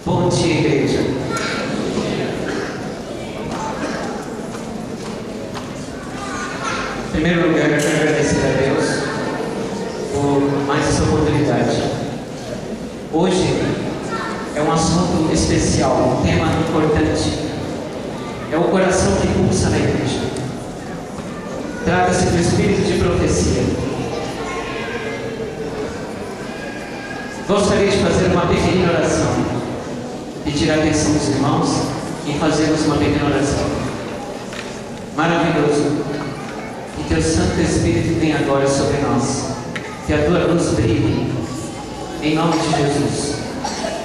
Bom dia, igreja. Em primeiro lugar, eu quero agradecer a Deus por mais essa oportunidade. Hoje é um assunto especial, um tema importante. É o coração que pulsa na igreja. Trata-se do espírito de profecia. Gostaria de fazer uma pequena oração. Pedir a atenção dos irmãos e fazermos uma pequena oração. Maravilhoso. Que Teu Santo Espírito venha agora sobre nós. Que a Tua luz brilhe. Em nome de Jesus.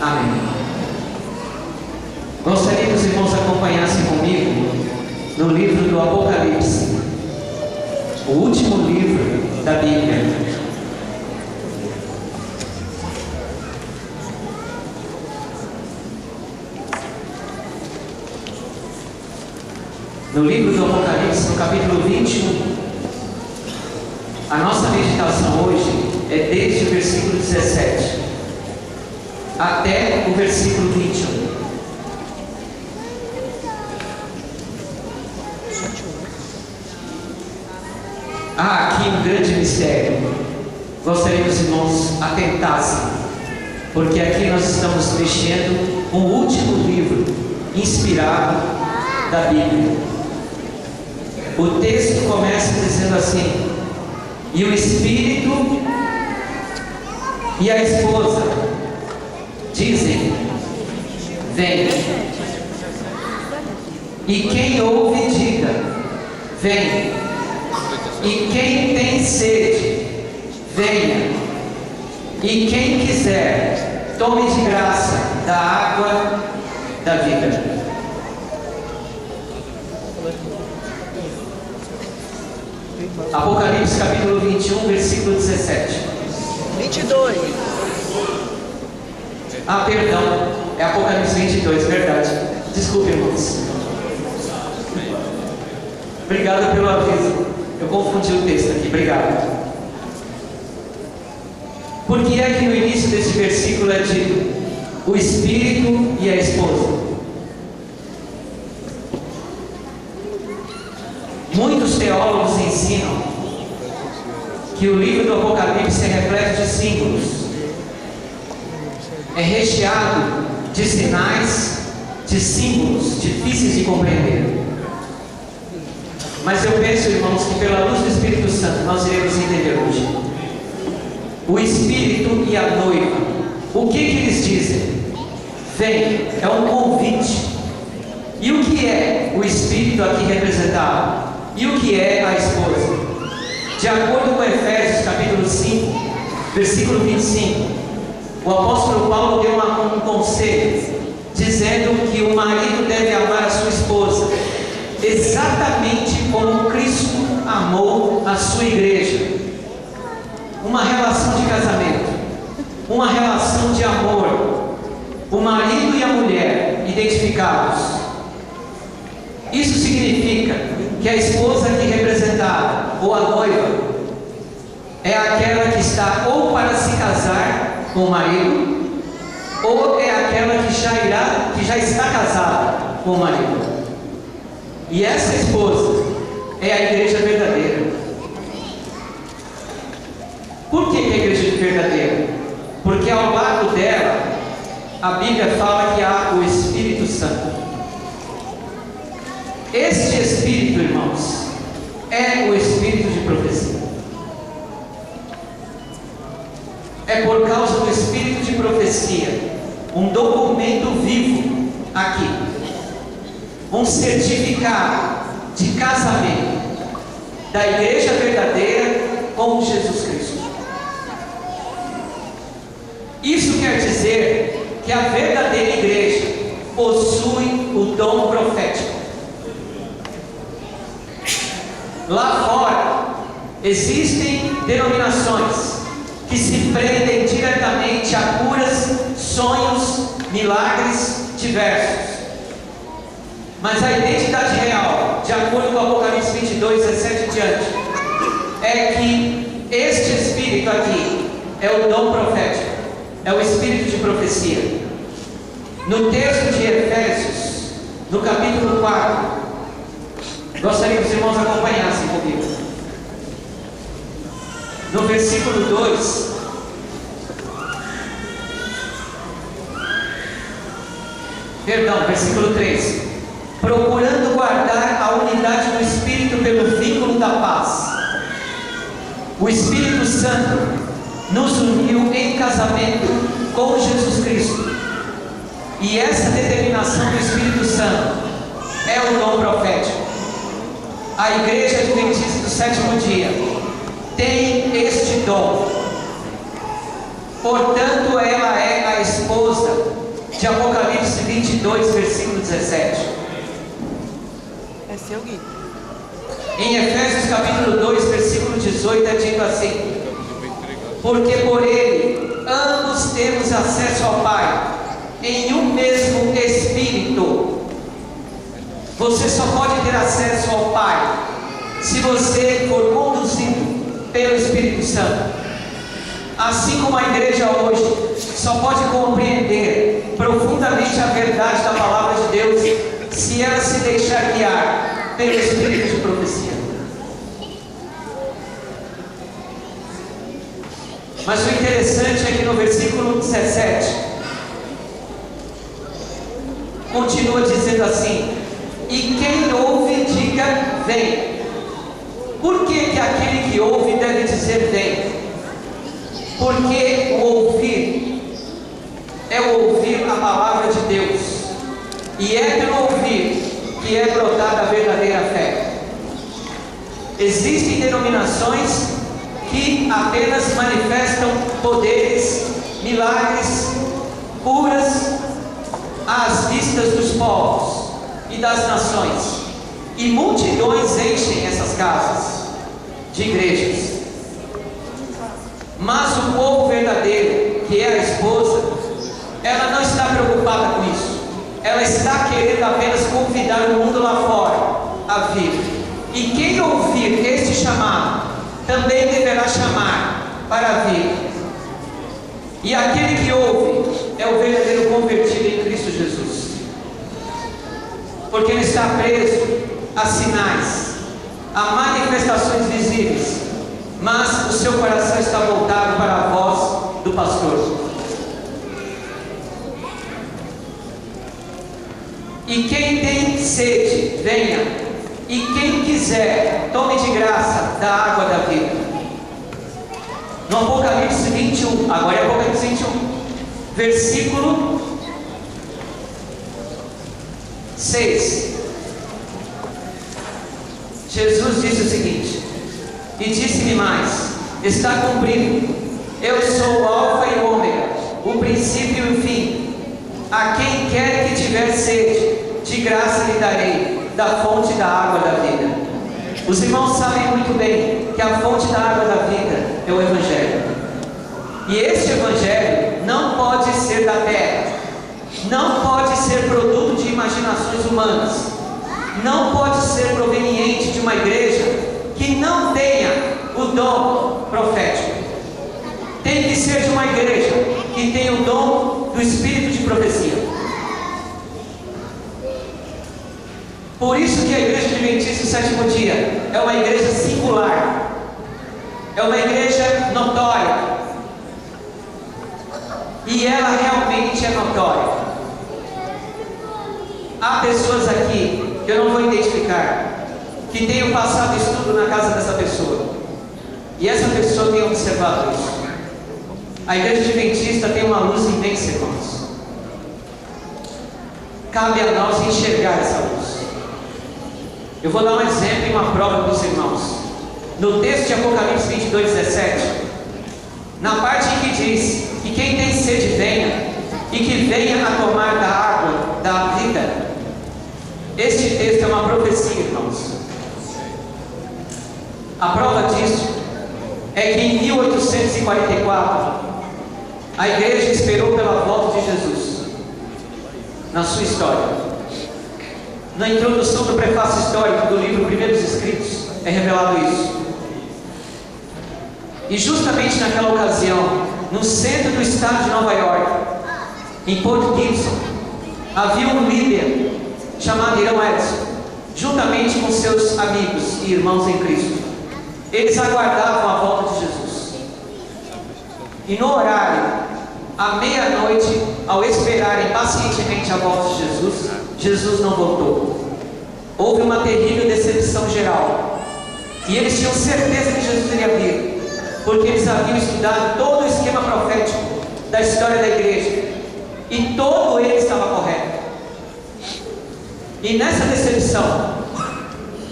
Amém. Gostaria que os irmãos acompanhassem comigo no livro do Apocalipse, o último livro da Bíblia. No livro do Apocalipse, no capítulo 21, a nossa meditação hoje é desde o versículo 17 até o versículo 21. Há aqui um grande mistério. Gostaria que os irmãos atentassem, porque aqui nós estamos mexendo com o último livro inspirado da Bíblia. O texto começa dizendo assim: e o Espírito e a esposa dizem: vem. E quem ouve, diga: vem. E quem tem sede, venha. E quem quiser, tome de graça da água da vida. Apocalipse capítulo 21, versículo 17. 22. Ah, perdão, é Apocalipse 22, verdade. Desculpe, irmãos. Obrigado pelo aviso. Eu confundi o texto aqui, obrigado. Por que é que no início desse versículo é dito o Espírito e a esposa? Muitos teólogos ensinam que o livro do Apocalipse é repleto de símbolos, é recheado de sinais, de símbolos difíceis de compreender. Mas eu penso, irmãos, que pela luz do Espírito Santo nós iremos entender hoje. O Espírito e a noiva, o que eles dizem? Vem, é um convite. E o que é o Espírito aqui representado? E o que é a esposa? De acordo com Efésios capítulo 5, versículo 25, o apóstolo Paulo deu um conselho, dizendo que o marido deve amar a sua esposa, exatamente como Cristo amou a sua igreja. Uma relação de casamento, uma relação de amor, o marido e a mulher identificados. Isso significa que a esposa aqui representada, ou a noiva, é aquela que está ou para se casar com o marido, ou é aquela que já está casada com o marido. E essa esposa é a igreja verdadeira. Por que é a igreja verdadeira? Porque ao lado dela, a Bíblia fala que há o Espírito Santo. Este Espírito, irmãos, é o Espírito de profecia. É por causa do Espírito de profecia, um documento vivo aqui, um certificado de casamento da igreja verdadeira com Jesus Cristo. Isso quer dizer que a verdadeira igreja possui o dom profético. Lá fora existem denominações que se prendem diretamente a curas, sonhos, milagres diversos. Mas a identidade real, de acordo com Apocalipse 22, 17 e diante, é que este Espírito aqui é o dom profético, é o Espírito de profecia. No texto de Efésios, no capítulo 4, gostaria que os irmãos acompanhassem comigo. No versículo 2, versículo 3: procurando guardar a unidade do Espírito pelo vínculo da paz. O Espírito Santo nos uniu em casamento com Jesus Cristo. E essa determinação do Espírito Santo é o dom profético. A Igreja Adventista do Sétimo Dia tem este dom. Portanto, ela é a esposa de Apocalipse 22, versículo 17. É seu, Gui. Em Efésios capítulo 2, versículo 18, é dito assim: porque por ele ambos temos acesso ao Pai em um mesmo Espírito. Você só pode ter acesso ao Pai se você for conduzido pelo Espírito Santo. Assim como a igreja hoje só pode compreender profundamente a verdade da palavra de Deus se ela se deixar guiar pelo Espírito de profecia. Mas o interessante é que no versículo 17 continua dizendo assim: e quem ouve, diga vem. Por que aquele que ouve deve dizer vem? Porque o ouvir é o ouvir a palavra de Deus, e é pelo ouvir que é brotada a verdadeira fé. Existem denominações que apenas manifestam poderes, milagres, curas às vistas dos povos e das nações, e multidões enchem essas casas de igrejas. Mas o povo verdadeiro, que é a esposa, ela não está preocupada com isso. Ela está querendo apenas convidar o mundo lá fora a vir. E quem ouvir este chamado também deverá chamar para vir. E aquele que ouve é o verdadeiro convertido em Cristo Jesus, porque ele está preso a sinais, a manifestações visíveis, mas o seu coração está voltado para a voz do pastor. E quem tem sede, venha, e quem quiser, tome de graça da água da vida. No Apocalipse 21, agora é Apocalipse 21, versículo 6, Jesus disse o seguinte: e disse-me mais, está cumprido, eu sou o Alfa e o Ômega, o princípio e o fim. A quem quer que tiver sede, de graça lhe darei da fonte da água da vida. Os irmãos sabem muito bem que a fonte da água da vida é o Evangelho. E este Evangelho não pode ser da terra, não pode ser produto de imaginações humanas, não pode ser proveniente de uma igreja que não tenha o dom profético. Tem que ser de uma igreja que tenha o dom do Espírito de profecia. Por isso que a Igreja Adventista do Sétimo Dia é uma igreja singular, é uma igreja notória, e ela realmente é notória. Há pessoas aqui que eu não vou identificar, que tenham passado estudo na casa dessa pessoa, e essa pessoa tem observado isso. A Igreja Adventista tem uma luz imensa, irmãos. Cabe a nós enxergar essa luz. Eu vou dar um exemplo e uma prova para os irmãos. No texto de Apocalipse 22, 17, na parte em que diz que quem tem sede venha, e que venha a tomar da água da vida, este texto é uma profecia, irmãos. A prova disso é que em 1844 a igreja esperou pela volta de Jesus na sua história. Na introdução do prefácio histórico do livro Primeiros Escritos é revelado isso. E justamente naquela ocasião, no centro do estado de Nova York, em Port Gibson, havia um líder chamado Irmão Edson, juntamente com seus amigos e irmãos em Cristo. Eles aguardavam a volta de Jesus. E no horário, à meia-noite, ao esperarem pacientemente a volta de Jesus, Jesus não voltou. Houve uma terrível decepção geral. E eles tinham certeza que Jesus iria vir, porque eles haviam estudado todo o esquema profético da história da igreja. E todo ele estava correto. E nessa decepção,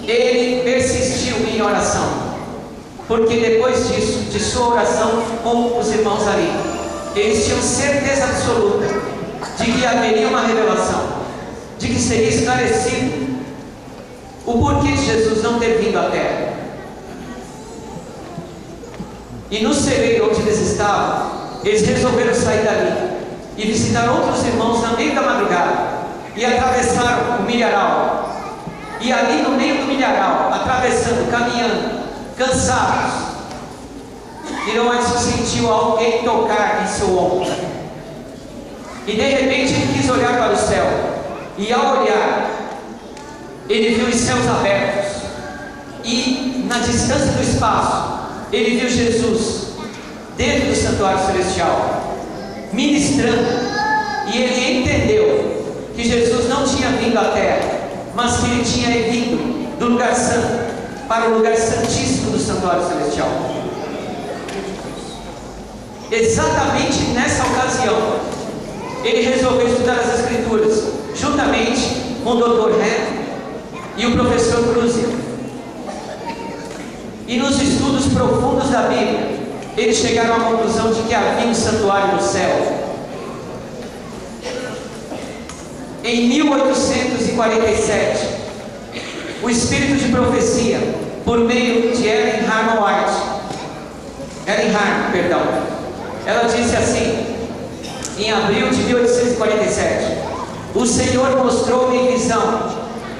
ele persistiu em oração, porque depois disso, de sua oração com os irmãos ali, eles tinham certeza absoluta de que haveria uma revelação, de que seria esclarecido o porquê de Jesus não ter vindo à terra. E no celeiro onde eles estavam, eles resolveram sair dali e visitar outros irmãos na meio da madrugada, e atravessaram o milharal. E ali no meio do milharal, atravessando, caminhando, cansados, Irmão Edson sentiu alguém tocar em seu ombro. E de repente ele quis olhar para o céu. E ao olhar, ele viu os céus abertos. E na distância do espaço, ele viu Jesus dentro do santuário celestial, ministrando. E ele entendeu que Jesus não tinha vindo à terra, mas que ele tinha vindo do lugar santo para o lugar santíssimo do santuário celestial. Exatamente nessa ocasião, ele resolveu estudar as Escrituras, juntamente com o Dr. Henry e o professor Cruze. E nos estudos profundos da Bíblia, eles chegaram à conclusão de que havia um santuário no céu. Em 1847, o espírito de profecia, por meio de Ellen Harmon, ela disse assim, em abril de 1847: o Senhor mostrou-me em visão,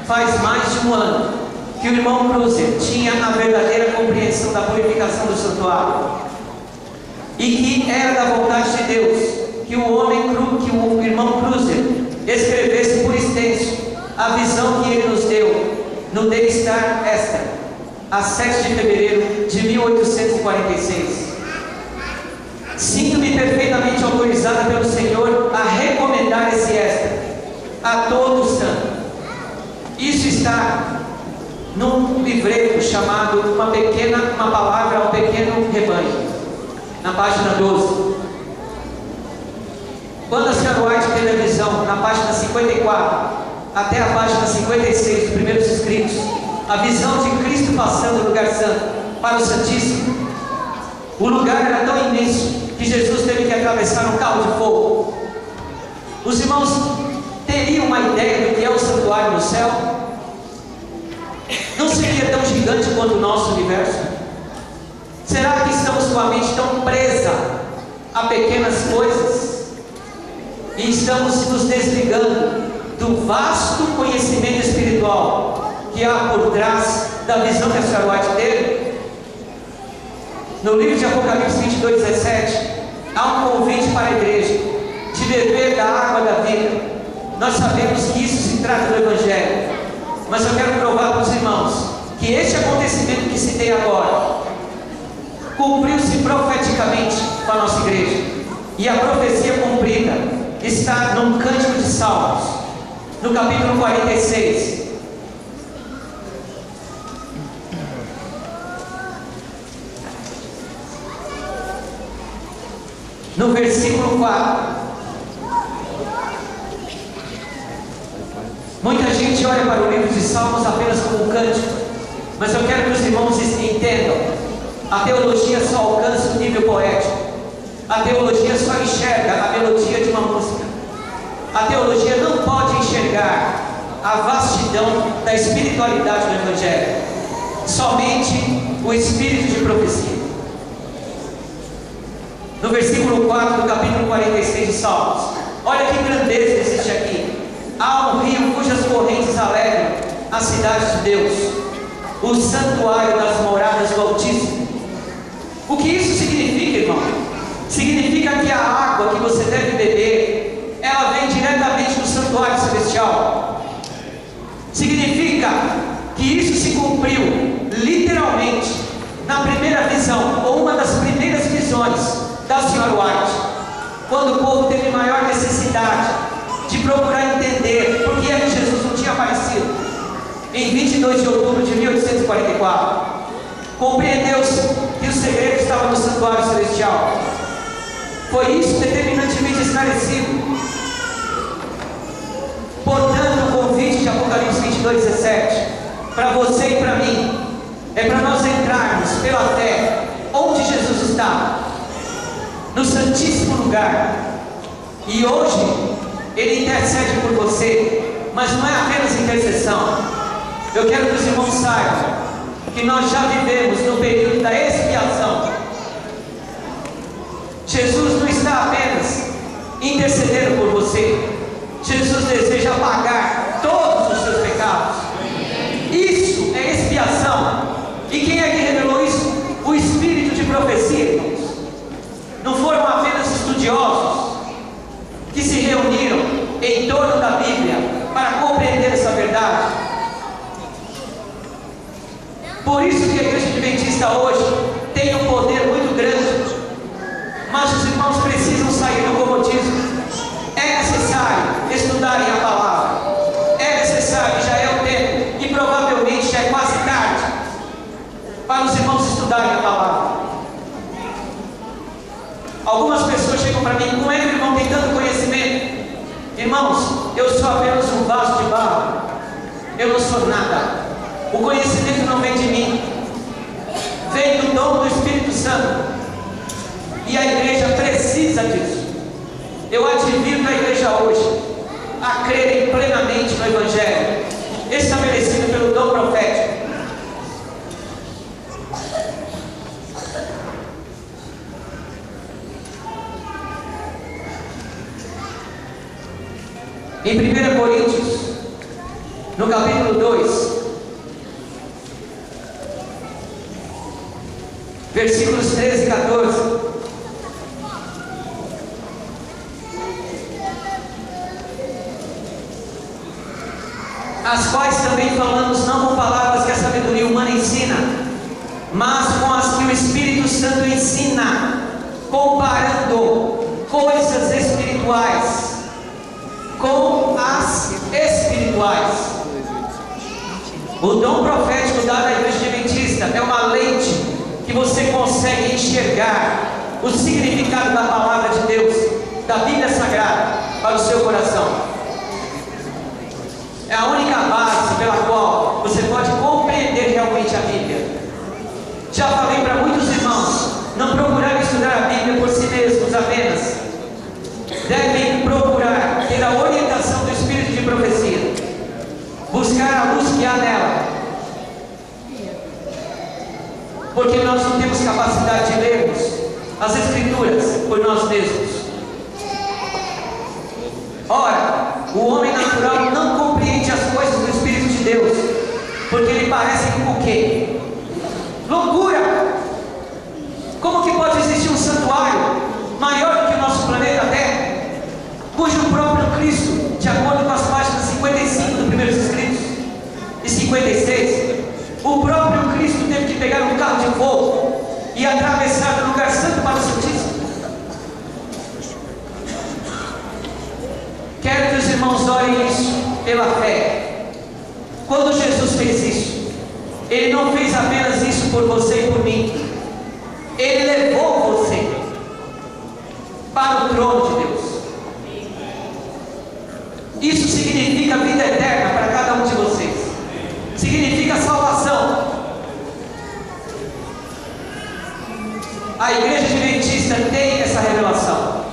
faz mais de um ano, que o irmão Cruze tinha a verdadeira compreensão da purificação do santuário, e que era da vontade de Deus que o irmão Cruze escrevesse por extenso a visão que ele nos deu no Day-Star Extra, a 7 de fevereiro de 1846. Sinto-me perfeitamente autorizada pelo Senhor a recomendar esse extra a todo o santo. Isso está num livreto chamado Uma Palavra ao Pequeno Rebanho, na página 12. Quando a senhora White teve a visão, na página 54 até a página 56 dos primeiros escritos, a visão de Cristo passando do lugar santo para o Santíssimo, o lugar era tão imenso que Jesus teve que atravessar um carro de fogo. Os irmãos teriam uma ideia do que é o santuário no céu? Não seria tão gigante quanto o nosso universo? Será que estamos com a mente tão presa a pequenas coisas e estamos nos desligando do vasto conhecimento espiritual que há por trás da visão que a senhora White teve? No livro de Apocalipse 22:17, há um convite para a igreja de beber da água da vida. Nós sabemos que isso se trata do Evangelho, mas eu quero provar para os irmãos que este acontecimento que citei agora cumpriu-se profeticamente para a nossa igreja, e a profecia cumprida está num Cântico de Salmos, no capítulo 46. No versículo 4. Muita gente olha para o livro de Salmos apenas como um cântico, mas eu quero que os irmãos entendam: a teologia só alcança o nível poético, a teologia só enxerga a melodia de uma música, a teologia não pode enxergar a vastidão da espiritualidade do Evangelho, somente o espírito de profecia. No versículo 4 do capítulo 46 de Salmos, olha que grandeza existe aqui. Há um rio cujas correntes alegram a cidade de Deus, o santuário das moradas do Altíssimo. O que isso significa, irmão? Significa que a água que você deve beber, ela vem diretamente do santuário cumpriu literalmente na primeira visão, ou uma das primeiras visões da senhora White, quando o povo teve maior necessidade de procurar entender por que é que Jesus não tinha aparecido. Em 22 de outubro de 1844, compreendeu-se que o segredo estava no santuário celestial. Foi isso determinantemente esclarecido. Portanto, o convite de Apocalipse 22:17 para você e para mim é para nós entrarmos pela fé onde Jesus está, no Santíssimo Lugar. E hoje Ele intercede por você, mas não é apenas intercessão. Eu quero que os irmãos saibam que nós já vivemos no período da expiação. Jesus não está apenas intercedendo por você, Jesus deseja apagar todos os seus pecados. Isso é expiação. E quem é que revelou isso? O Espírito de profecia, irmãos. Não foram apenas estudiosos que se reuniram em torno da Bíblia para compreender essa verdade. Por isso que a Igreja Adventista hoje tem um poder muito grande. Mas os irmãos precisam sair do comodismo. É necessário estudarem a palavra. É necessário, já é o tempo, e provavelmente já é quase tarde, para os irmãos estudarem a palavra. Algumas pessoas chegam para mim: como é que o irmão tem tanto conhecimento? Irmãos, eu sou apenas um vaso de barro. Eu não sou nada. O conhecimento não vem de mim, vem do dom do Espírito Santo. E a igreja precisa disso. Eu advirto a igreja hoje a crerem plenamente no Evangelho estabelecido pelo dom profético. Em 1 Coríntios, no capítulo 2, versículos 13 e 14, as quais também falamos não com palavras que a sabedoria humana ensina, mas com as que o Espírito Santo ensina, comparando coisas espirituais com as espirituais. O dom profético dado à Igreja Adventista é uma lente que você consegue enxergar o significado da palavra de Deus, da Bíblia Sagrada, para o seu coração. É a única base pela qual você pode compreender realmente a Bíblia. Já falei para muitos irmãos não procurarem estudar a Bíblia por si mesmos apenas. Devem procurar ter a orientação do Espírito de profecia, buscar a luz que há nela, porque nós não temos capacidade de lermos as Escrituras por nós mesmos. Ora, o homem natural não compreende as coisas do Espírito de Deus, porque ele parece com o quê? Loucura! Como que pode existir um santuário maior do que o nosso planeta Terra, cujo próprio Cristo, de acordo com as páginas 55 do Primeiros Escritos e 56, o próprio Cristo teve que pegar um carro de fogo e atravessar do lugar santo para o Santíssimo? Quero que os irmãos olhem isso pela fé. Quando Jesus fez isso, Ele não fez apenas isso por você e por mim. Ele levou você para o trono de Deus. Isso significa vida eterna para cada um de vocês. Significa salvação. A Igreja Adventista tem essa revelação.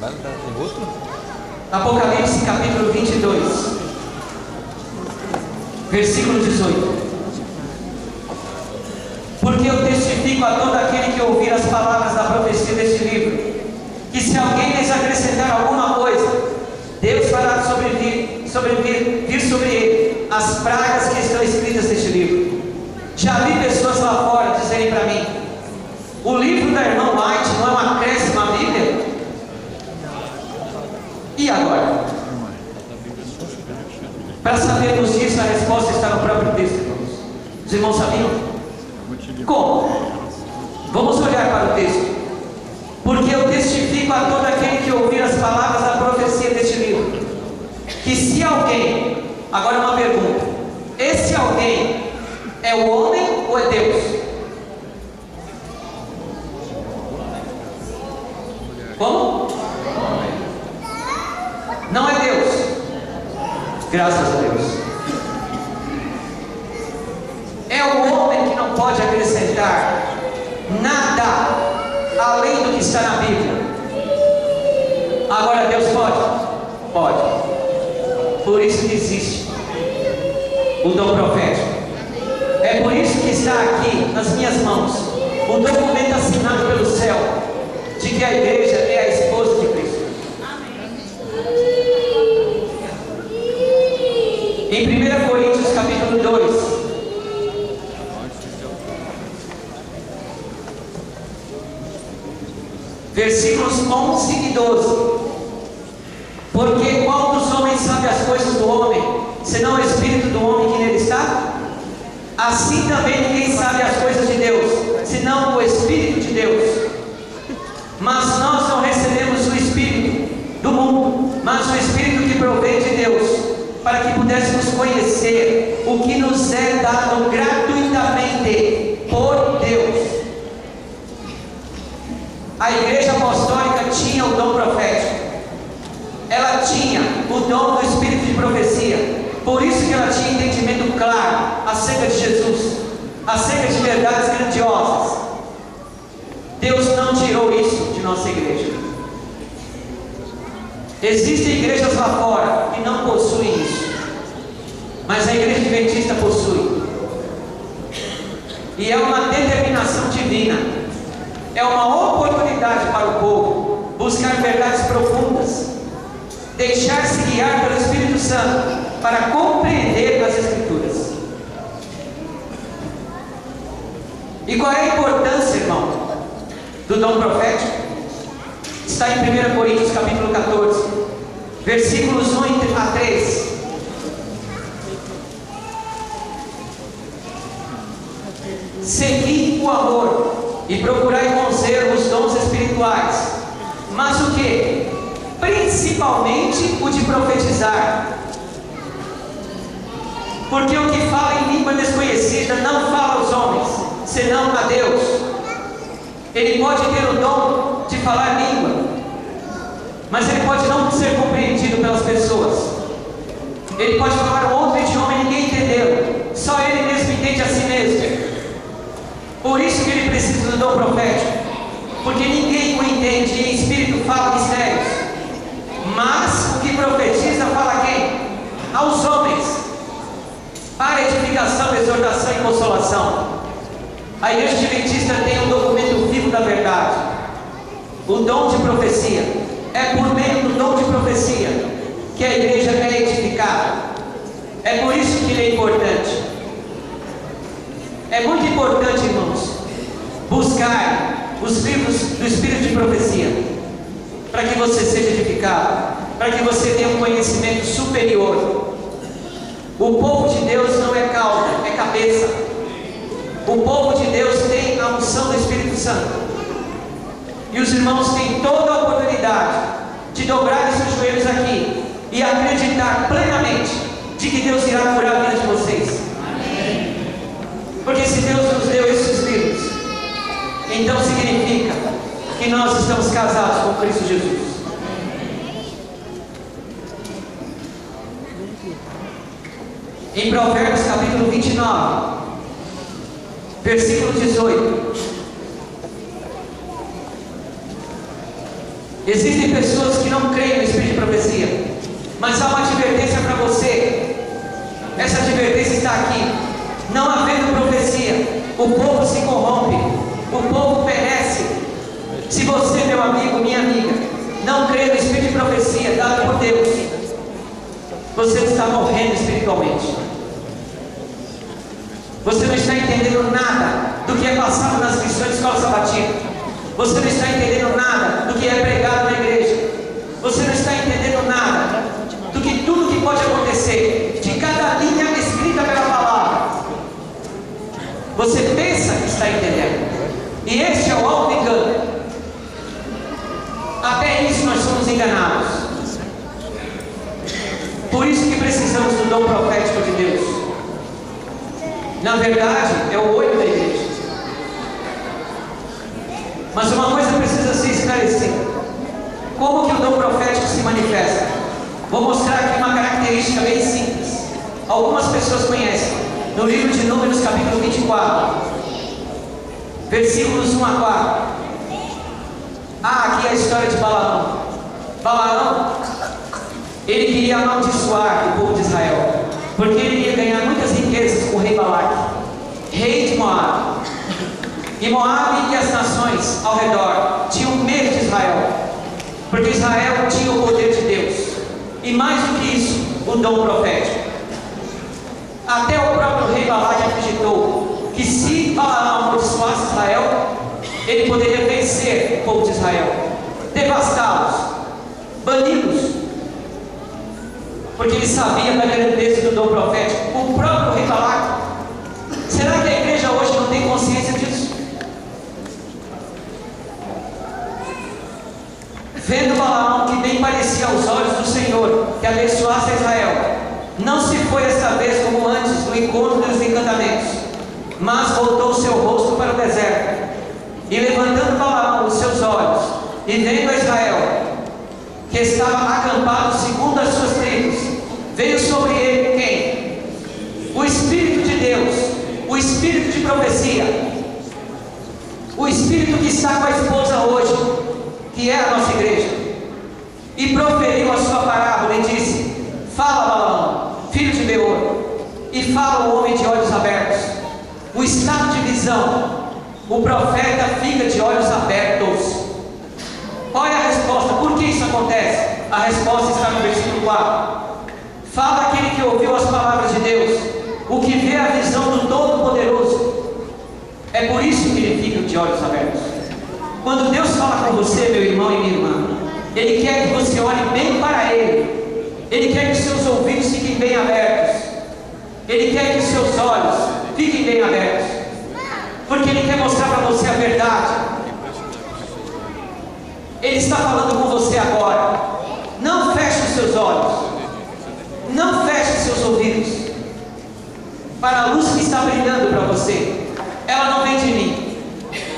Tem outro? Apocalipse capítulo 22, versículo 18. Porque eu testifico a todo aquele que ouvir as palavras da profecia deste livro, que se alguém lhes acrescentar alguma coisa, Deus fará vir sobre ele as pragas que estão escritas neste livro. Já vi pessoas lá fora dizerem para mim: o livro da irmã White não é um acréscimo à Bíblia? E agora? Para sabermos disso, a resposta está no próprio texto. Os irmãos sabiam? Como? Vamos olhar para o texto. Porque eu testifico a todo aquele que ouvir as palavras da profecia deste livro, que se alguém, agora uma pergunta, esse alguém é o homem ou é Deus? Como? Não é Deus. Graças a Deus. É o homem que não pode acrescentar nada além do que está na Bíblia. Agora Deus pode? Pode. Por isso que existe o dom profético. É por isso que está aqui nas minhas mãos o documento assinado pelo céu de que a igreja é a esposa de Cristo. Em 1 Coríntios capítulo 2, versículos 11 e 12. Porque qual dos homens sabe as coisas do homem, senão o Espírito do homem que nele está? Assim também ninguém sabe as coisas de Deus, senão o Espírito de Deus. Mas nós não recebemos o Espírito do mundo, mas o Espírito que provém de Deus, para que pudéssemos conhecer o que nos é dado gratuitamente por Deus. A igreja apostólica tinha o dom profético. Ela tinha o dom do Espírito de profecia. Por isso que ela tinha entendimento claro acerca de Jesus, acerca de verdades grandiosas. Deus não tirou isso de nossa igreja. Existem igrejas lá fora que não possuem isso, mas a igreja adventista possui. E é uma determinação divina. É uma oportunidade para o povo buscar verdades profundas, deixar-se guiar pelo Espírito Santo para compreender as Escrituras. E qual é a importância, irmão, do dom profético? Está em 1 Coríntios capítulo 14, versículos 1 a 3. Segui o amor e procurai com zelo os dons espirituais, mas o que? Principalmente o de profetizar. Porque o que fala em língua desconhecida não fala aos homens, senão a Deus. Ele pode ter o dom de falar língua, mas ele pode não ser compreendido pelas pessoas. Ele pode falar um outro idioma e ninguém entendeu, só ele mesmo entende a si mesmo. Por isso que ele precisa do dom profético, porque ninguém o entende e em espírito fala mistérios. Mas o que profetiza fala a quem? Aos homens, para edificação, exortação e consolação. A igreja adventista tem um documento vivo da verdade, o dom de profecia. É por meio do dom de profecia que a igreja é edificada. É por isso que ele é importante. É muito importante, irmãos, buscar os livros do Espírito de profecia, para que você seja edificado, para que você tenha um conhecimento superior. O povo de Deus não é cauda, é cabeça. O povo de Deus tem a unção do Espírito Santo. E os irmãos têm toda a oportunidade de dobrarem seus joelhos aqui e acreditar plenamente de que Deus irá curar a vida de vocês. Amém. Porque se Deus nos deu esses livros, então significa que nós estamos casados com Cristo Jesus. Em Provérbios capítulo 29, versículo 18. Existem pessoas que não creem no Espírito de profecia, mas há uma advertência para você. Essa advertência está aqui. Não havendo profecia, o povo se corrompe, o povo perece. Se você, meu amigo, minha amiga, não crê no Espírito de profecia dado por Deus, você está morrendo espiritualmente. Você não está entendendo nada do que é passado nas lições de escola sabatina. Você não está entendendo nada do que é pregado na igreja. Você não está entendendo nada do que tudo que pode acontecer, de cada linha escrita pela palavra. está entendendo. E este é o auto-engano. Até isso nós somos enganados. Por isso que precisamos do dom profético de Deus. Na verdade, é o olho da igreja. Mas uma coisa precisa ser esclarecida. Como que o dom profético se manifesta? Vou mostrar aqui uma característica bem simples. Algumas pessoas conhecem. No livro de Números, capítulo 24, versículos 1 a 4. Aqui é a história de Balaão. Balaão, ele queria amaldiçoar o povo de Israel, porque ele ia ganhar muitas riquezas com o rei Balaque, rei de Moabe. E Moabe e as nações ao redor tinham medo de Israel, porque Israel tinha o poder de Deus, e mais do que isso, o dom profético. Até o próprio rei Balaque acreditou que se Balaão amaldiçoasse Israel, ele poderia vencer o povo de Israel, devastá-los, bani-los, porque ele sabia da grandeza do dom profético. O próprio rei Balaque. Será que a igreja hoje não tem consciência disso? Vendo Balaão, que bem parecia aos olhos do Senhor que abençoasse Israel, não se foi esta vez como antes do encontro dos encantamentos, mas voltou seu rosto para o deserto. E levantando Balaão os seus olhos, e vendo a Israel, que estava acampado segundo as suas tribos, veio sobre ele quem? O Espírito de Deus, o Espírito de profecia, o Espírito que está com a esposa hoje, que é a nossa igreja, e proferiu a sua parábola e disse: fala, Balaão, filho de Beor, e fala o homem de olhos abertos. O estado de visão, o profeta fica de olhos abertos. Olha a resposta. Por que isso acontece? A resposta está no versículo 4. Fala aquele que ouviu as palavras de Deus, o que vê a visão do Todo-Poderoso. É por isso que ele fica de olhos abertos. Quando Deus fala com você, meu irmão e minha irmã, Ele quer que você olhe bem para Ele. Ele quer que seus ouvidos fiquem bem abertos. Ele quer que seus olhos fiquem bem abertos, porque Ele quer mostrar para você a verdade. Ele está falando com você agora. Não feche os seus olhos, não feche os seus ouvidos para a luz que está brilhando para você. Ela não vem de mim,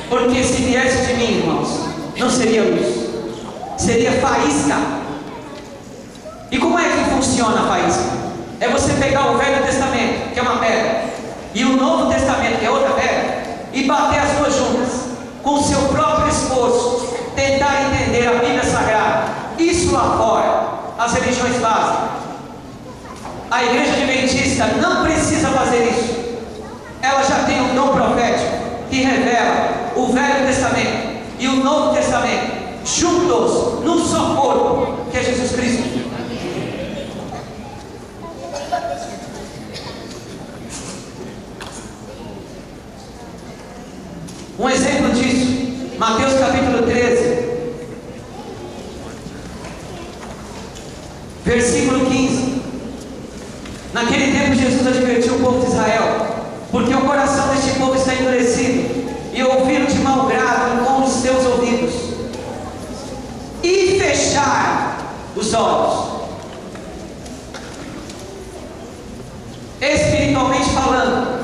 porque se viesse de mim, irmãos, não seria luz, seria faísca. E como é que funciona a faísca? É você pegar o Velho Testamento, que é uma pedra, e o Novo Testamento, que é outra pedra, e bater as duas juntas, com o seu próprio esforço, tentar entender a Bíblia Sagrada. Isso lá fora, as religiões fazem. A igreja adventista não precisa fazer isso. Ela já tem um dom profético que revela o Velho Testamento e o Novo Testamento juntos num só corpo, que é Jesus Cristo. Um exemplo disso, Mateus capítulo 13, versículo 15. Naquele tempo Jesus advertiu o povo de Israel, porque o coração deste povo está endurecido, e ouviram de mau grado com os seus ouvidos, e fecharam os olhos. Espiritualmente falando,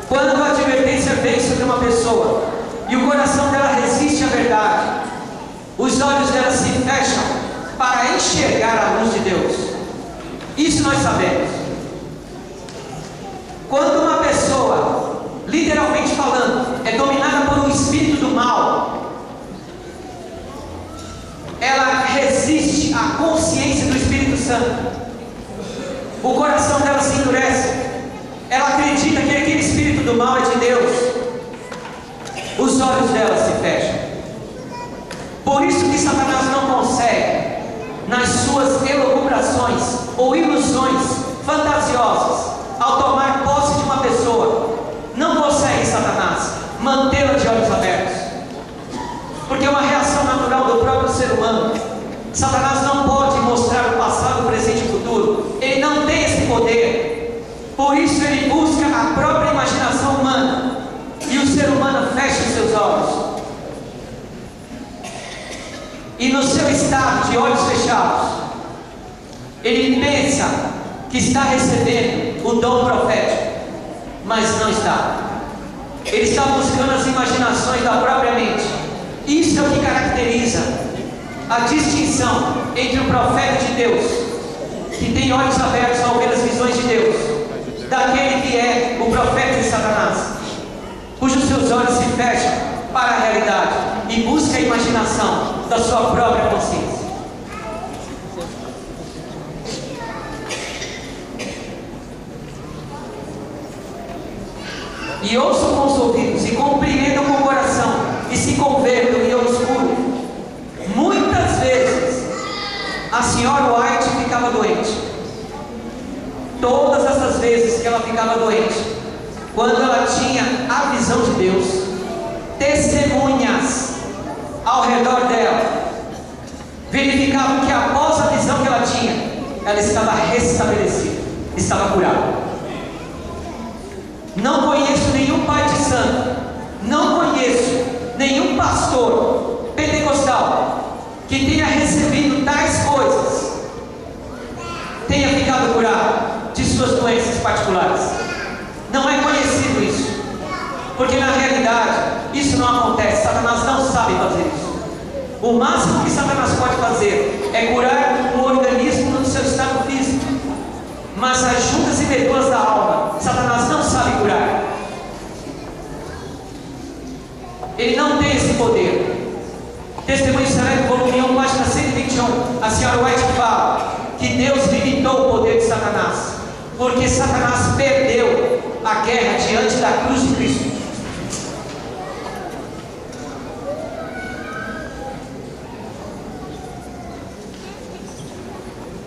quando a advertência vem sobre uma pessoa e o coração dela resiste à verdade, os olhos dela se fecham para enxergar a luz de Deus. Isso nós sabemos. Quando uma pessoa, literalmente falando, é dominada por um espírito do mal, ela resiste à consciência do Espírito Santo. O coração dela se endurece. Ela acredita que aquele espírito do mal é de Deus. Os olhos dela se fecham. Por isso que Satanás não consegue, nas suas elucubrações ou ilusões fantasiosas, ao tomar posse de uma pessoa, não consegue Satanás mantê-la de olhos abertos, porque é uma reação natural do próprio ser humano. Satanás não pode mostrar o passado, o presente e o futuro. Ele não tem esse poder. Por isso ele busca a própria imaginação humana, e o ser humano e no seu estado de olhos fechados, ele pensa que está recebendo o dom profético, mas não está. Ele está buscando as imaginações da própria mente. Isso é o que caracteriza a distinção entre o profeta de Deus, que tem olhos abertos ao ver as visões de Deus, daquele que é o profeta de Satanás, cujos seus olhos se fecham para a realidade e busca a imaginação da sua própria consciência. E ouçam com os ouvidos, e compreendam com o coração, e se convertam e obscurem. Muitas vezes a senhora White ficava doente. Todas essas vezes que ela ficava doente, quando ela tinha a visão de Deus, testemunhas ao redor dela verificavam que após a visão que ela tinha, ela estava restabelecida, estava curada. Não conheço nenhum pai de santo, não conheço nenhum pastor pentecostal que tenha recebido tais coisas, tenha ficado curado de suas doenças particulares. Não é conhecido isso, porque na realidade isso não acontece. Satanás não sabe fazer isso. O máximo que Satanás pode fazer é curar um organismo no seu estado físico, mas as juntas e medulas da alma, Satanás não sabe curar. Ele não tem esse poder. Testemunho Select, volume 1, página 121, a senhora White fala que Deus limitou o poder de Satanás, porque Satanás perdeu a guerra diante da cruz de Cristo.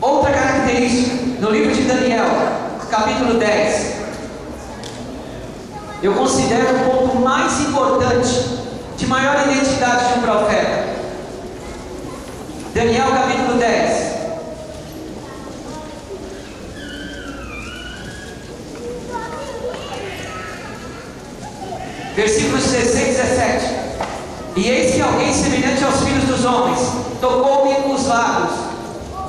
Outra característica, no livro de Daniel, capítulo 10, eu considero o ponto mais importante, de maior identidade de um profeta. Daniel capítulo 10, versículos 16 e 17. E eis que alguém semelhante aos filhos dos homens tocou-me os lábios.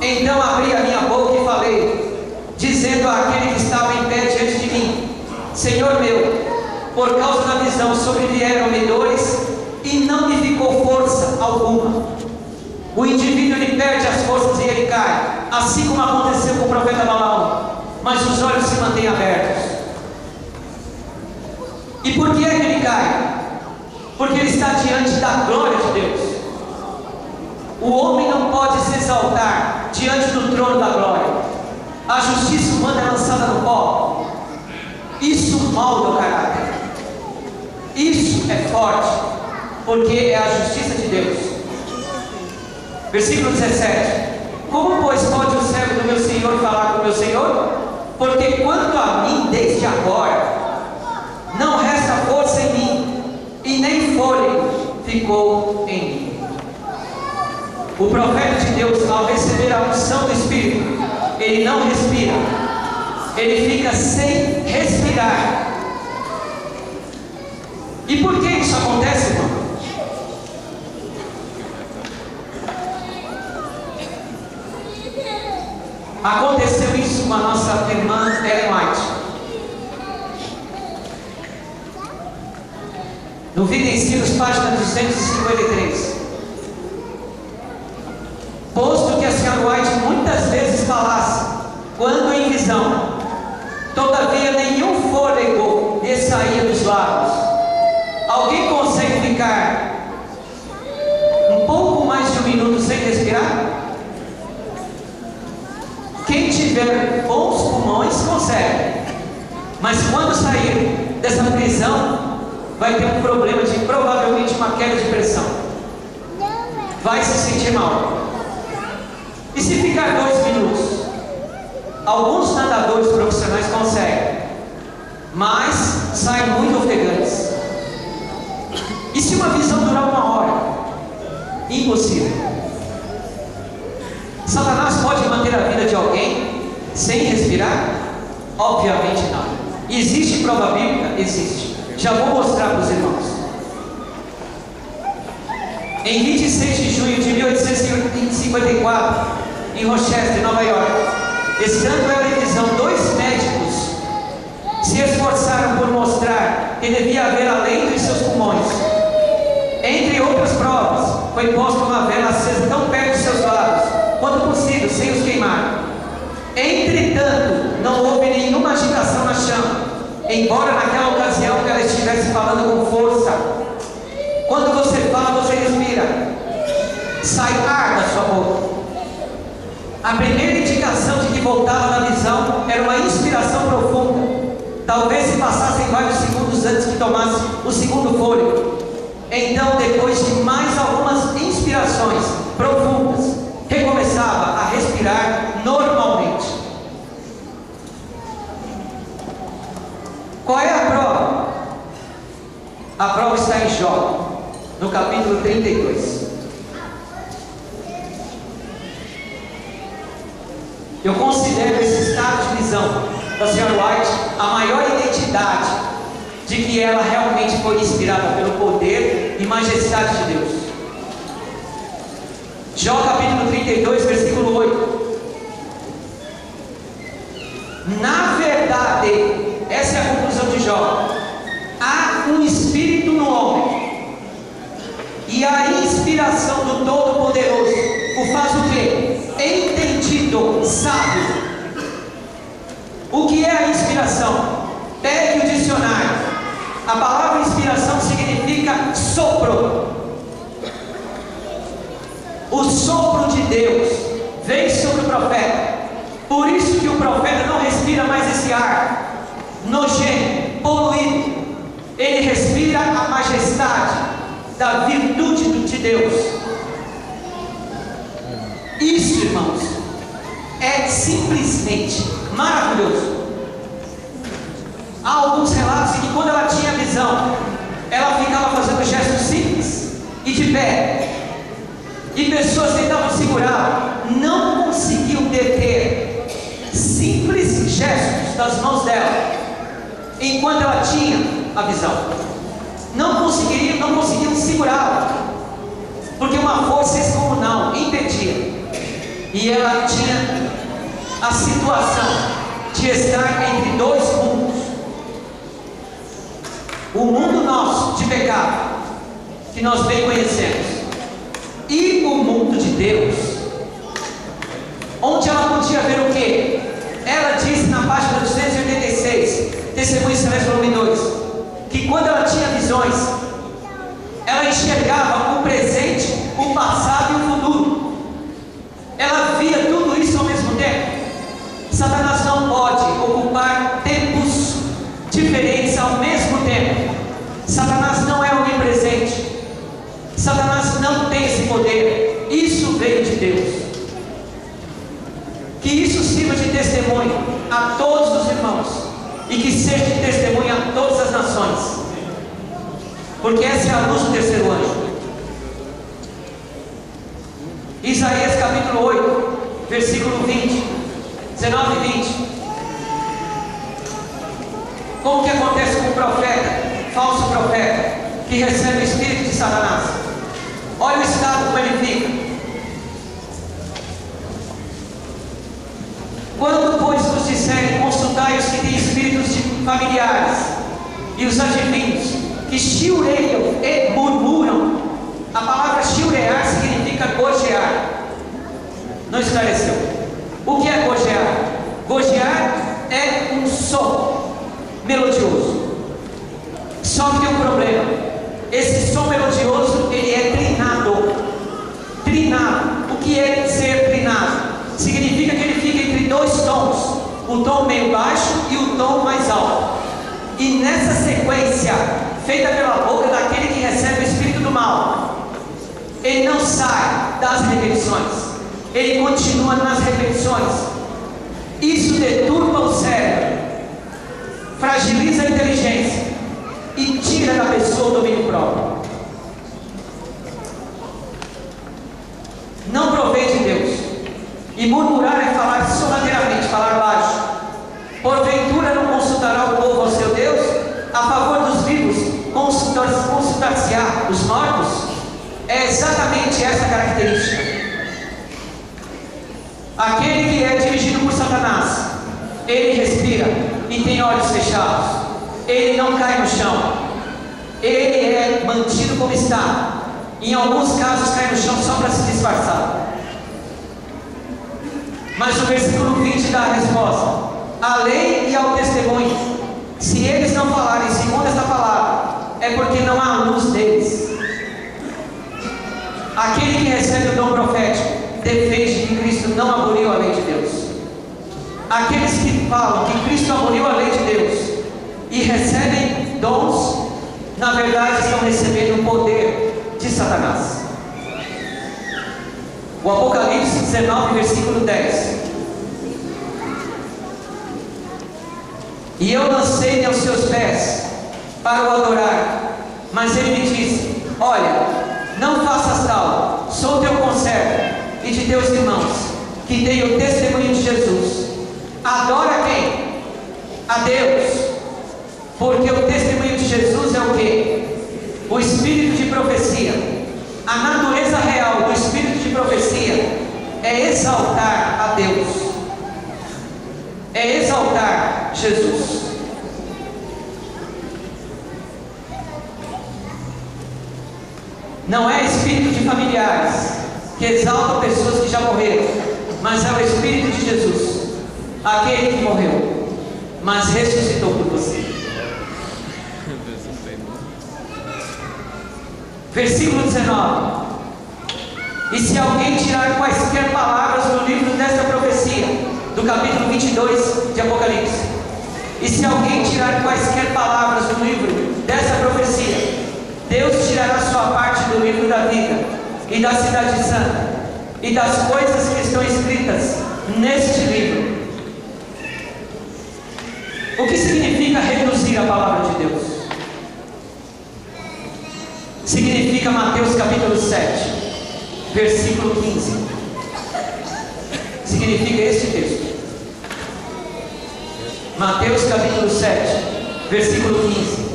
Então abri a minha boca e falei, dizendo àquele que estava em pé diante de mim: Senhor meu, por causa da visão sobrevieram-me dores e não me ficou força alguma. O indivíduo ele perde as forças e ele cai, assim como aconteceu com o profeta Balaão, mas os olhos se mantêm abertos. E por que é que ele cai? Porque ele está diante da glória de Deus. O homem não pode se exaltar diante do trono da glória. A justiça humana é lançada no pó. Isso molda o caráter. Isso é forte, porque é a justiça de Deus. Versículo 17. Como pois pode o servo do meu Senhor falar com o meu Senhor? Porque quanto a mim, desde agora não resta força em mim, e nem fôlego ficou em mim. O profeta de Deus, ao receber a unção do Espírito, ele não respira, ele fica sem respirar. E por que isso acontece, irmão? Aconteceu isso com a nossa irmã Ellen White. No Vida e Ensinos, página 253. Posto que a senhora White muitas vezes falasse, quando em visão, todavia nenhum fôlego lhe saía dos lábios. Alguém consegue ficar um pouco mais de um minuto sem respirar? Quem tiver bons pulmões consegue, mas quando sair dessa prisão, vai ter um problema de provavelmente uma queda de pressão, vai se sentir mal. E se ficar 2 minutos? Alguns nadadores profissionais conseguem, mas saem muito ofegantes. E se uma visão durar 1 hora? Impossível. Satanás pode manter a vida de alguém sem respirar? Obviamente não. Existe prova bíblica? Existe. Já vou mostrar para os irmãos. Em 26 de junho de 1854, em Rochester, Nova York, estando ela em visão, 2 médicos se esforçaram por mostrar que devia haver alento em seus pulmões. Entre outras provas, foi posta uma vela acesa tão perto de seus lábios quanto possível, sem os queimar. Entretanto, não houve nenhuma agitação na chama, embora naquela ocasião ela estivesse falando com força. Quando você fala, você respira, sai ar da sua boca. A primeira indicação de que voltava da visão era uma inspiração profunda. Talvez se passassem vários segundos antes que tomasse o segundo fôlego. Então, depois de mais algumas inspirações profundas, recomeçava a respirar normalmente. Qual é a prova? A prova está em Jó, no capítulo 32. Eu considero esse estado de visão da senhora White a maior identidade de que ela realmente foi inspirada pelo poder e majestade de Deus. Jó capítulo 32, versículo 8. Na verdade, essa é a conclusão de Jó, há um espírito no homem, e a inspiração do Todo-Poderoso o faz o quê? Entendido, sábio. O que é a inspiração? Pegue o dicionário. A palavra inspiração significa sopro. O sopro de Deus veio sobre o profeta. Por isso que o profeta não respira mais esse ar nojento, poluído. Ele respira a majestade da virtude de Deus. Isso, irmãos, é simplesmente maravilhoso. Há alguns relatos em que quando ela tinha visão, ela ficava fazendo gestos simples e de pé, e pessoas tentavam segurá-la, não conseguiam deter simples gestos das mãos dela, enquanto ela tinha a visão. Não conseguiam segurá-la, porque uma força excomunal impedia, e ela tinha a situação de estar entre 2 mundos. O mundo nosso de pecado, que nós bem conhecemos, e o mundo de Deus, onde ela podia ver o quê? Ela disse na página 286, Testemunhos Celestes volume 2, que quando ela tinha visões, ela enxergava o presente, o passado e o futuro. Ela via tudo isso ao mesmo tempo. Satanás não pode ocupar tempos diferentes ao mesmo tempo. Satanás não é onipresente. Satanás não tem esse poder. Isso veio de Deus. Que isso sirva de testemunho a todos os irmãos, e que seja de testemunho a todas as nações, porque essa é a luz do terceiro anjo. Isaías capítulo 8, versículo 20, 19 e 20. Como que acontece com o profeta, falso profeta, que recebe o espírito de Satanás? Olha o estado como ele fica. Quando, pois, vos disserem, consultai os que têm espíritos familiares e os adivinhos, que chiureiam e murmuram. A palavra chiurear significa gojear. Não esclareceu. O que é gojear? Gojear é um som melodioso. Só que tem um problema. Esse som melodioso, ele é trinado. Trinado. O que é ser trinado? Significa que ele fica entre 2 tons. O tom meio baixo e o tom mais alto. E nessa sequência, feita pela boca daquele que recebe o espírito do mal, ele não sai das repetições. Ele continua nas repetições. Isso deturpa o cérebro, fragiliza a inteligência e tira da pessoa o domínio próprio. Não provém de Deus. E murmurar é falar sorrateiramente, falar baixo. Porventura não consultará o povo ao seu Deus? A favor dos vivos, consultar-se-á os mortos? É exatamente ele respira e tem olhos fechados, ele não cai no chão, ele é mantido como está. Em alguns casos cai no chão só para se disfarçar. Mas o versículo 20 dá a resposta: a lei e ao testemunho, se eles não falarem segundo esta palavra, é porque não há luz deles. Aquele que recebe o dom profético defende que Cristo não aboliu a lei de Deus. Aqueles que falam que Cristo aboliu a lei de Deus e recebem dons, na verdade estão recebendo o poder de Satanás. O Apocalipse 19, versículo 10: e eu lancei-me aos seus pés para o adorar, mas ele me disse: olha, não faças tal, sou teu conservo e de teus irmãos, que têm o testemunho de Jesus. Adora quem? A Deus, porque o testemunho de Jesus é o quê? O espírito de profecia. A natureza real do espírito de profecia é exaltar a Deus, é exaltar Jesus. Não é espírito de familiares que exaltam pessoas que já morreram, mas é o espírito de Jesus, aquele que morreu, mas ressuscitou por você. Versículo 19: e se alguém tirar quaisquer palavras do livro desta profecia, do capítulo 22 de Apocalipse, e se alguém tirar quaisquer palavras do livro dessa profecia, Deus tirará sua parte do livro da vida e da cidade santa e das coisas que estão escritas neste livro. O que significa reduzir a palavra de Deus? Significa Mateus capítulo 7, versículo 15. Significa este texto. Mateus capítulo 7, versículo 15.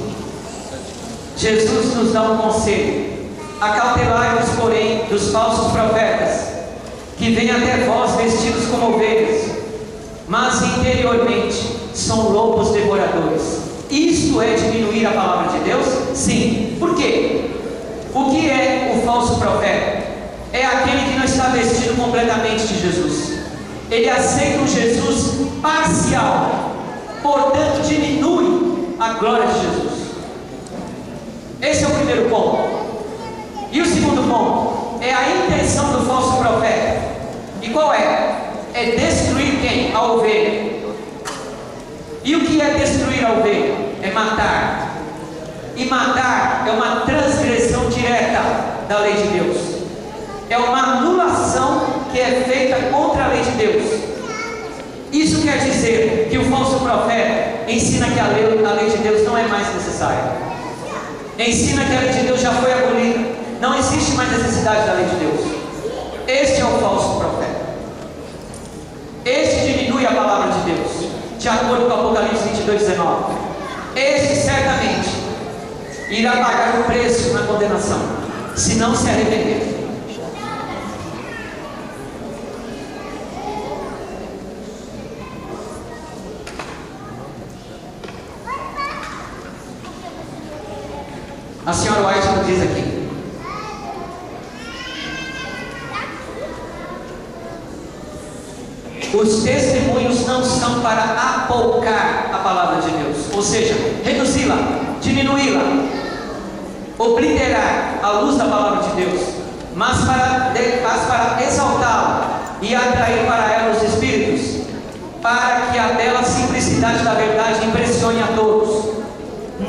Jesus nos dá um conselho: acautelai-vos, porém, dos falsos profetas, que vêm até vós vestidos como ovelhas, mas interiormente são lobos devoradores. Isto é diminuir a palavra de Deus? Sim. Por quê? O que é o falso profeta? É aquele que não está vestido completamente de Jesus. Ele aceita um Jesus parcial, portanto diminui a glória de Jesus. Esse é o primeiro ponto. E o segundo ponto é a intenção do falso profeta. E qual é? É destruir quem? A ovelha. E o que é destruir a ovelha? É matar. E matar é uma transgressão direta da lei de Deus. É uma anulação que é feita contra a lei de Deus. Isso quer dizer que o falso profeta ensina que a lei de Deus não é mais necessária. Ensina que a lei de Deus já foi abolida. Não existe mais necessidade da lei de Deus. Este é o falso profeta. Este diminui a palavra de Deus, de acordo com Apocalipse 22, 19. Este certamente irá pagar o preço na condenação, se não se arrepender. A senhora White nos diz aqui: os testemunhos não são para apoucar a palavra de Deus, ou seja, reduzi-la, diminuí-la, obliterar a luz da palavra de Deus, mas para exaltá-la e atrair para ela os espíritos, para que a bela simplicidade da verdade impressione a todos.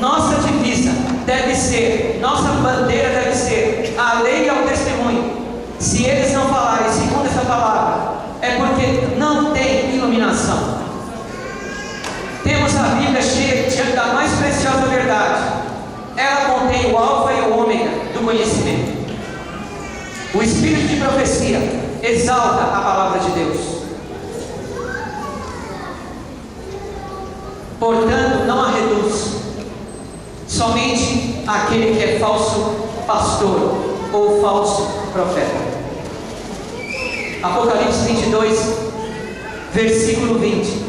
Nossa divisa deve ser, nossa bandeira deve ser a lei e ao testemunho. Se eles não falarem segundo essa palavra, é porque não tem iluminação. Temos a Bíblia cheia da mais preciosa verdade. Ela contém o alfa e o ômega do conhecimento. O espírito de profecia exalta a palavra de Deus. Portanto, não a reduz. Somente aquele que é falso pastor ou falso profeta. Apocalipse 22, versículo 20.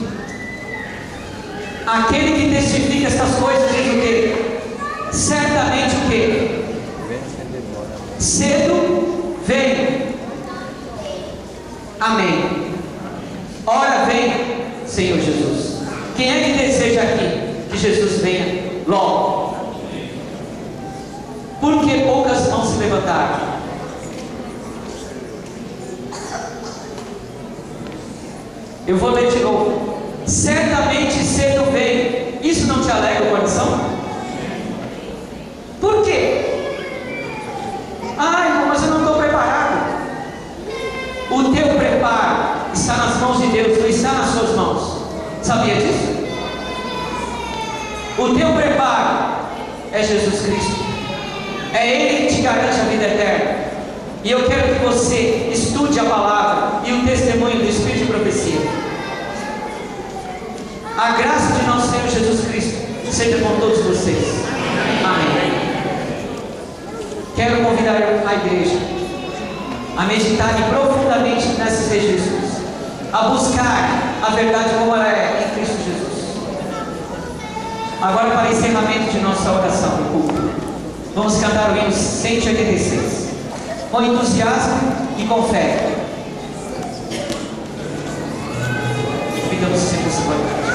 Aquele que testifica estas coisas diz o quê? Certamente o quê? Cedo vem. Amém. Ora vem, Senhor Jesus. Quem é que deseja aqui que Jesus venha logo? Por que poucas mãos se levantaram? Eu vou ler de novo. Certamente cedo vem. Isso não te alegra o coração? Por quê? Ah, irmão, mas eu não estou preparado. O teu preparo está nas mãos de Deus, não está nas suas mãos. Sabia disso? O teu preparo é Jesus Cristo. É Ele que te garante a vida eterna. E eu quero que você estude a palavra e o testemunho do Espírito de profecia. A graça de nosso Senhor Jesus Cristo seja com todos vocês. Amém. Quero convidar a igreja a meditar profundamente nesses registros, a buscar a verdade como ela é em Cristo Jesus. Agora, para encerramento de nossa oração do culto, vamos cantar o hino 186 com entusiasmo e com fé. Ficamos sempre se guardar.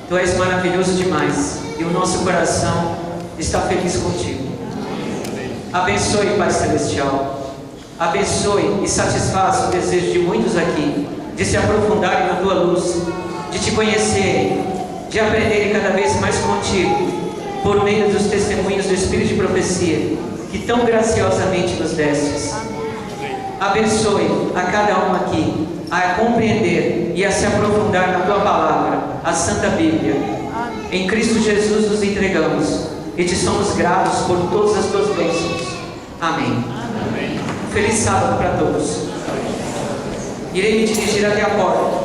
Tu és maravilhoso demais e o nosso coração está feliz contigo. Abençoe, Pai Celestial. Abençoe e satisfaça o desejo de muitos aqui de se aprofundarem na Tua luz, de Te conhecerem, de aprenderem cada vez mais contigo, por meio dos testemunhos do Espírito de profecia que tão graciosamente nos destes. Abençoe a cada um aqui a compreender e a se aprofundar na Tua palavra, a Santa Bíblia. Em Cristo Jesus nos entregamos e Te somos gratos por todas as Tuas bênçãos. Amém. Amém. Feliz sábado para todos. Irei me dirigir até a porta.